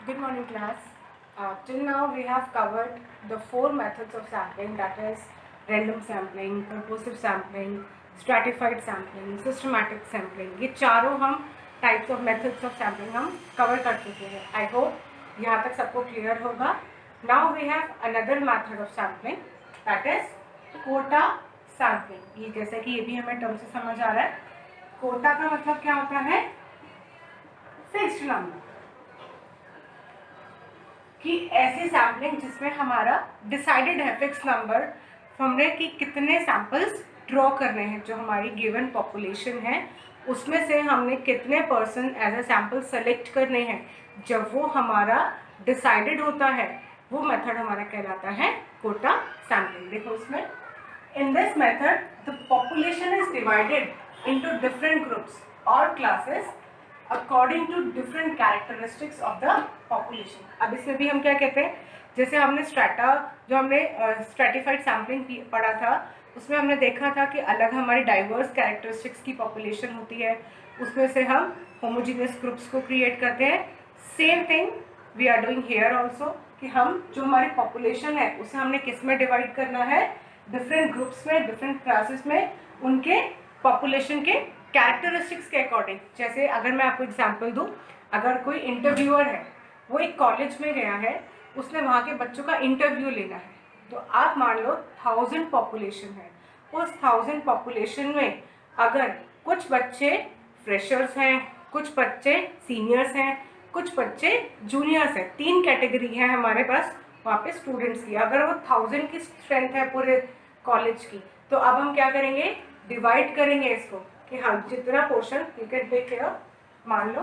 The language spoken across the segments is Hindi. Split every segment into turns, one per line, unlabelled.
Good morning, class. Till now, we have covered the four methods of sampling, that is random sampling, purposive sampling, stratified sampling, systematic sampling. ये चारों हम types of methods of sampling हम cover कर चुके हैं. I hope यहाँ तक सबको clear होगा. Now we have another method of sampling, that is quota sampling. ये जैसे कि ये भी हमें term से समझ आ रहा है. quota का मतलब क्या होता है? Fixed number. कि ऐसी सैम्पलिंग जिसमें हमारा डिसाइडेड है फिक्स नंबर हमने कि कितने सैंपल्स ड्रॉ करने हैं, जो हमारी गिवन पॉपुलेशन है उसमें से हमने कितने person as a sample select करने हैं. जब वो हमारा डिसाइडेड होता है वो मेथड हमारा कहलाता है कोटा सैम्पलिंग. देखो इसमें in this method the population is divided into different groups और classes according to different characteristics of the population. अब इसमें भी हम क्या कहते हैं, जैसे हमने स्ट्रेटा जो हमने स्ट्रेटिफाइड सैम्पलिंग पढ़ा था उसमें हमने देखा था कि अलग हमारी डाइवर्स कैरेक्टरिस्टिक्स की पॉपुलेशन होती है, उसमें से हम होमोजीनियस ग्रुप्स को क्रिएट करते हैं. Same thing we are doing here also कि हम जो हमारी पॉपुलेशन है उसे हमने किस में डिवाइड करना है, डिफरेंट ग्रुप्स में, डिफरेंट क्लासेस में, उनके पॉपुलेशन के कैरेक्टरिस्टिक्स के अकॉर्डिंग. जैसे अगर मैं आपको एग्जांपल दूं, अगर कोई इंटरव्यूअर है वो एक कॉलेज में गया है, उसने वहाँ के बच्चों का इंटरव्यू लेना है, तो आप मान लो 1000 पॉपुलेशन है. उस 1000 पॉपुलेशन में अगर कुछ बच्चे फ्रेशर्स हैं, कुछ बच्चे सीनियर्स हैं, कुछ बच्चे जूनियर्स हैं, 3 कैटेगरी है हमारे पास वहाँ पे स्टूडेंट्स की. अगर वो 1000 की स्ट्रेंथ है पूरे कॉलेज की, तो अब हम क्या करेंगे, डिवाइड करेंगे इसको कि हाँ जितना portion you can take care. मान लो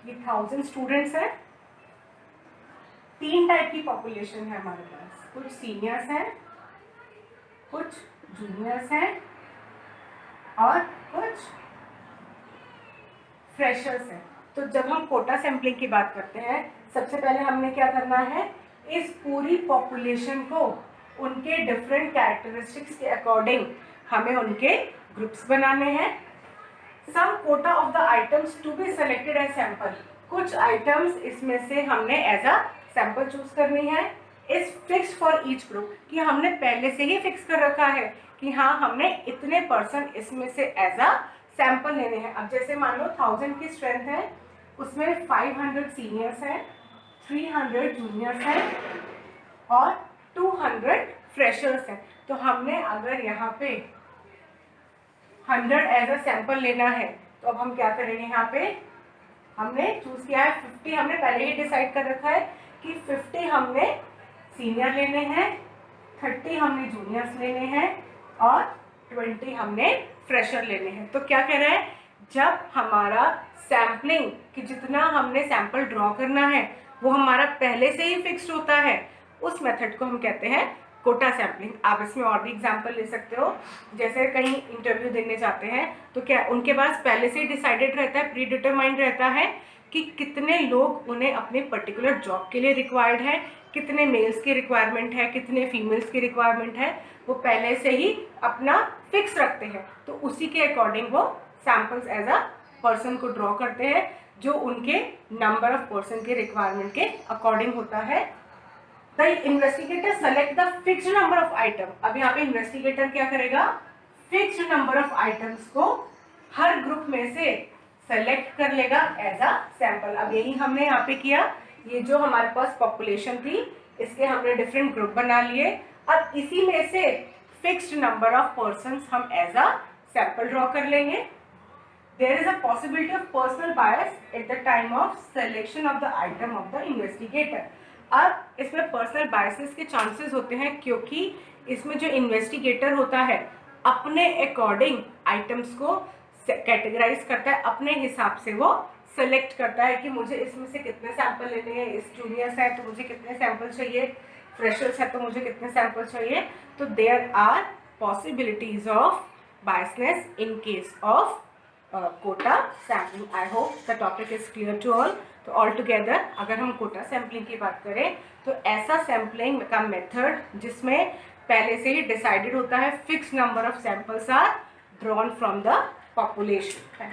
ये 1000 स्टूडेंट्स हैं, 3 टाइप की पॉपुलेशन है हमारे पास, कुछ सीनियर्स हैं, कुछ जूनियर्स हैं और कुछ फ्रेशर्स हैं. तो जब हम कोटा सैम्पलिंग की बात करते हैं, सबसे पहले हमने क्या करना है, इस पूरी पॉपुलेशन को उनके डिफरेंट कैरेक्टरिस्टिक्स के अकॉर्डिंग हमें उनके ग्रुप्स बनाने हैं. Some quota of the items to be selected as sample. कुछ आइटम्स इसमें से हमने एज अ सैंपल चूज करनी है. Is fix for each group, कि हमने पहले से ही फिक्स कर रखा है कि हाँ हमने इतने पर्सन इसमें से एज अ सैंपल लेने हैं. अब जैसे मान लो 1000 की स्ट्रेंथ है, उसमें 500 सीनियर्स हैं, 300 जूनियर्स हैं और 200 फ्रेशर्स हैं. तो हमने अगर यहाँ पे 100 एज अ सैंपल लेना है, तो अब हम क्या करेंगे, यहाँ पे हमने चूज किया है 50. हमने पहले ही डिसाइड कर रखा है कि 50 हमने सीनियर लेने हैं, 30 हमने जूनियर्स लेने हैं और 20 हमने फ्रेशर लेने हैं. तो क्या कह रहा है, जब हमारा सैम्पलिंग कि जितना हमने सैंपल ड्रॉ करना है वो हमारा पहले से ही फिक्स्ड होता है, उस मेथड को हम कहते हैं कोटा सैम्पलिंग. आप इसमें और भी एग्जाम्पल ले सकते हो. जैसे कहीं इंटरव्यू देने जाते हैं तो क्या उनके पास पहले से ही डिसाइडेड रहता है, प्री डिटरमाइंड रहता है कि कितने लोग उन्हें अपने पर्टिकुलर जॉब के लिए रिक्वायर्ड है, कितने मेल्स की रिक्वायरमेंट है, कितने फीमेल्स की रिक्वायरमेंट है, वो पहले से ही अपना फिक्स रखते हैं. तो उसी के अकॉर्डिंग वो सैम्पल्स एज अ पर्सन को ड्रॉ करते हैं, जो उनके नंबर ऑफ पर्सन के रिक्वायरमेंट के अकॉर्डिंग होता है. The investigator select the fixed number of item. अब यहाँ पे इन्वेस्टिगेटर क्या करेगा, फिक्स्ड नंबर ऑफ आइटम्स को हर ग्रुप में से सेलेक्ट कर लेगा एज अ सैंपल. अब यही हमने यहाँ पे किया, ये जो हमारे पास पॉपुलेशन थी इसके हमने डिफरेंट ग्रुप बना लिए. अब इसी में से फिक्स्ड नंबर ऑफ पर्सन्स हम एज अ सैंपल ड्रॉ कर लेंगे. There is a possibility of personal bias at the time of selection of the item of the investigator. अब इसमें पर्सनल बायसेस के चांसेस होते हैं, क्योंकि इसमें जो इन्वेस्टिगेटर होता है अपने अकॉर्डिंग आइटम्स को कैटेगराइज करता है, अपने हिसाब से वो सेलेक्ट करता है कि मुझे इसमें से कितने सैंपल लेने हैं, इस जूनियर्स है तो मुझे कितने सैंपल चाहिए, फ्रेशर्स है तो मुझे कितने सैंपल चाहिए. तो there are possibilities of biasness in case of quota sampling. I hope the topic is clear to all. तो ऑल टुगेदर अगर हम कोटा सैम्पलिंग की बात करें तो ऐसा सैम्पलिंग का मेथड जिसमें पहले से ही डिसाइडेड होता है fix number of samples are drawn from the population.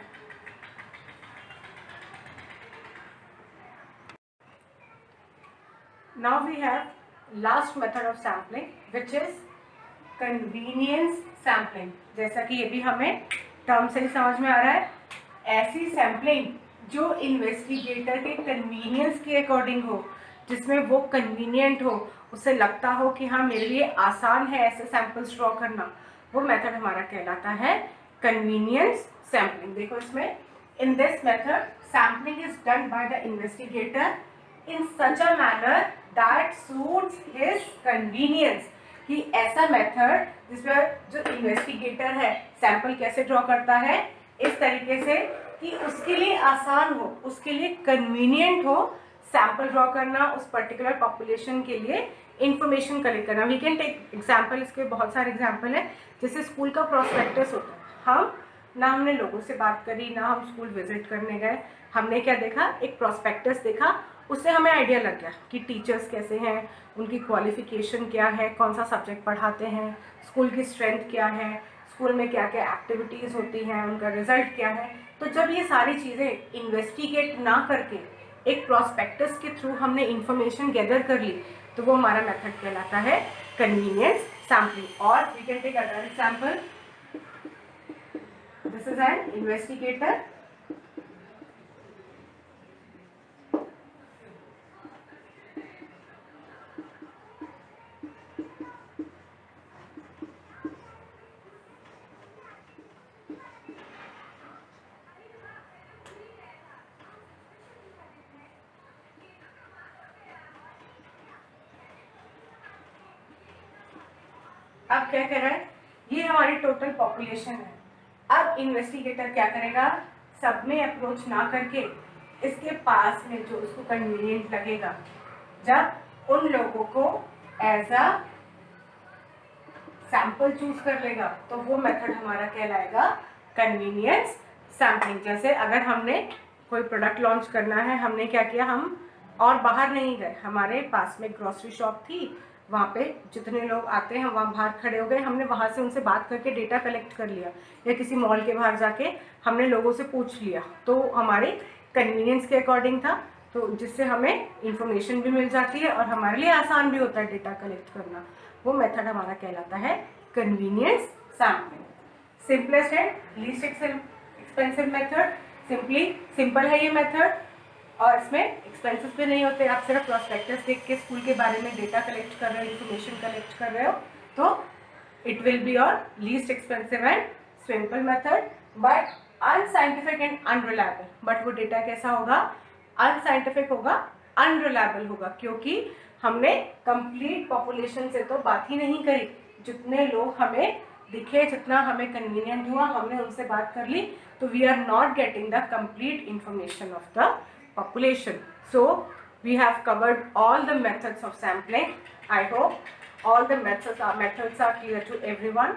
now we have last method of sampling which is convenience sampling. जैसा कि ये भी हमें टर्म से ही समझ में आ रहा है, ऐसी सैम्पलिंग जो इन्वेस्टिगेटर के कन्वीनियंस के अकॉर्डिंग हो, जिसमें वो कन्वीनियंट हो, उसे लगता हो कि हाँ मेरे लिए आसान है ऐसे सैंपल्स ड्रॉ करना, वो मेथड हमारा कहलाता है कन्वीनियंस सैम्पलिंग. देखो इसमें, in this method sampling is done by the investigator in such a manner that suits his convenience. कि ऐसा मेथड जिसमें जो इन्वेस्टिगेटर है सैंपल कैसे ड्रॉ करता है, इस तरीके से कि उसके लिए आसान हो, उसके लिए कन्वीनियंट हो सैंपल ड्रॉ करना, उस पर्टिकुलर पॉपुलेशन के लिए इंफॉर्मेशन कलेक्ट करना. वी कैन टेक एग्जाम्पल, इसके बहुत सारे एग्जाम्पल हैं. जैसे स्कूल का प्रोस्पेक्टस होता है, हमने लोगों से बात करी, ना हम स्कूल विजिट करने गए, हमने क्या देखा, एक प्रोस्पेक्टस देखा, उससे हमें आइडिया लग गया कि टीचर्स कैसे हैं, उनकी क्वालिफिकेशन क्या है, कौन सा सब्जेक्ट पढ़ाते हैं, स्कूल की स्ट्रेंथ क्या है, स्कूल में क्या क्या एक्टिविटीज़ होती हैं, उनका रिजल्ट क्या है. तो जब ये सारी चीज़ें इन्वेस्टिगेट ना करके एक प्रोस्पेक्टस के थ्रू हमने इंफॉर्मेशन गैदर कर ली, तो वो हमारा मेथड कहलाता है कन्वीनियंस सैम्पलिंग. और we can take other example. This is an investigator. अब क्या कर रहा है, ये हमारी टोटल पॉपुलेशन है. अब इन्वेस्टिगेटर क्या करेगा, सब में अप्रोच ना करके इसके पास में जो उसको कन्वीनियंट लगेगा, जब उन लोगों को एज अ सैंपल चूज कर लेगा, तो वो मेथड हमारा कहलाएगा कन्वीनियंस सैम्पलिंग. जैसे अगर हमने कोई प्रोडक्ट लॉन्च करना है, हमने क्या किया, हम और बाहर नहीं गए, हमारे पास में ग्रोसरी शॉप थी, वहाँ पे जितने लोग आते हैं वहाँ बाहर खड़े हो गए, हमने वहाँ से उनसे बात करके डेटा कलेक्ट कर लिया, या किसी मॉल के बाहर जाके हमने लोगों से पूछ लिया, तो हमारे कन्वीनियंस के अकॉर्डिंग था, तो जिससे हमें इंफॉर्मेशन भी मिल जाती है और हमारे लिए आसान भी होता है डेटा कलेक्ट करना. वो मेथड हमारा कहलाता है convenience sampling. Simplest and least expensive method. Simple है ये मेथड, और इसमें एक्सपेंसेस भी नहीं होते. आप सिर्फ प्रोस्पेक्टस देख के स्कूल के बारे में डेटा कलेक्ट कर रहे हो, इन्फॉर्मेशन कलेक्ट कर रहे हो, तो it will be your least expensive and simple method, but unscientific and unreliable. But वो डेटा कैसा होगा, अनसाइंटिफिक होगा, अनरिलायबल होगा, क्योंकि हमने कंप्लीट पॉपुलेशन से तो बात ही नहीं करी. जितने लोग हमें दिखे, जितना हमें कन्वीनियंट हुआ, हमने उनसे बात कर ली, तो we are not getting the complete information of the population. So we have covered all the methods of sampling. I hope all the methods are clear to everyone.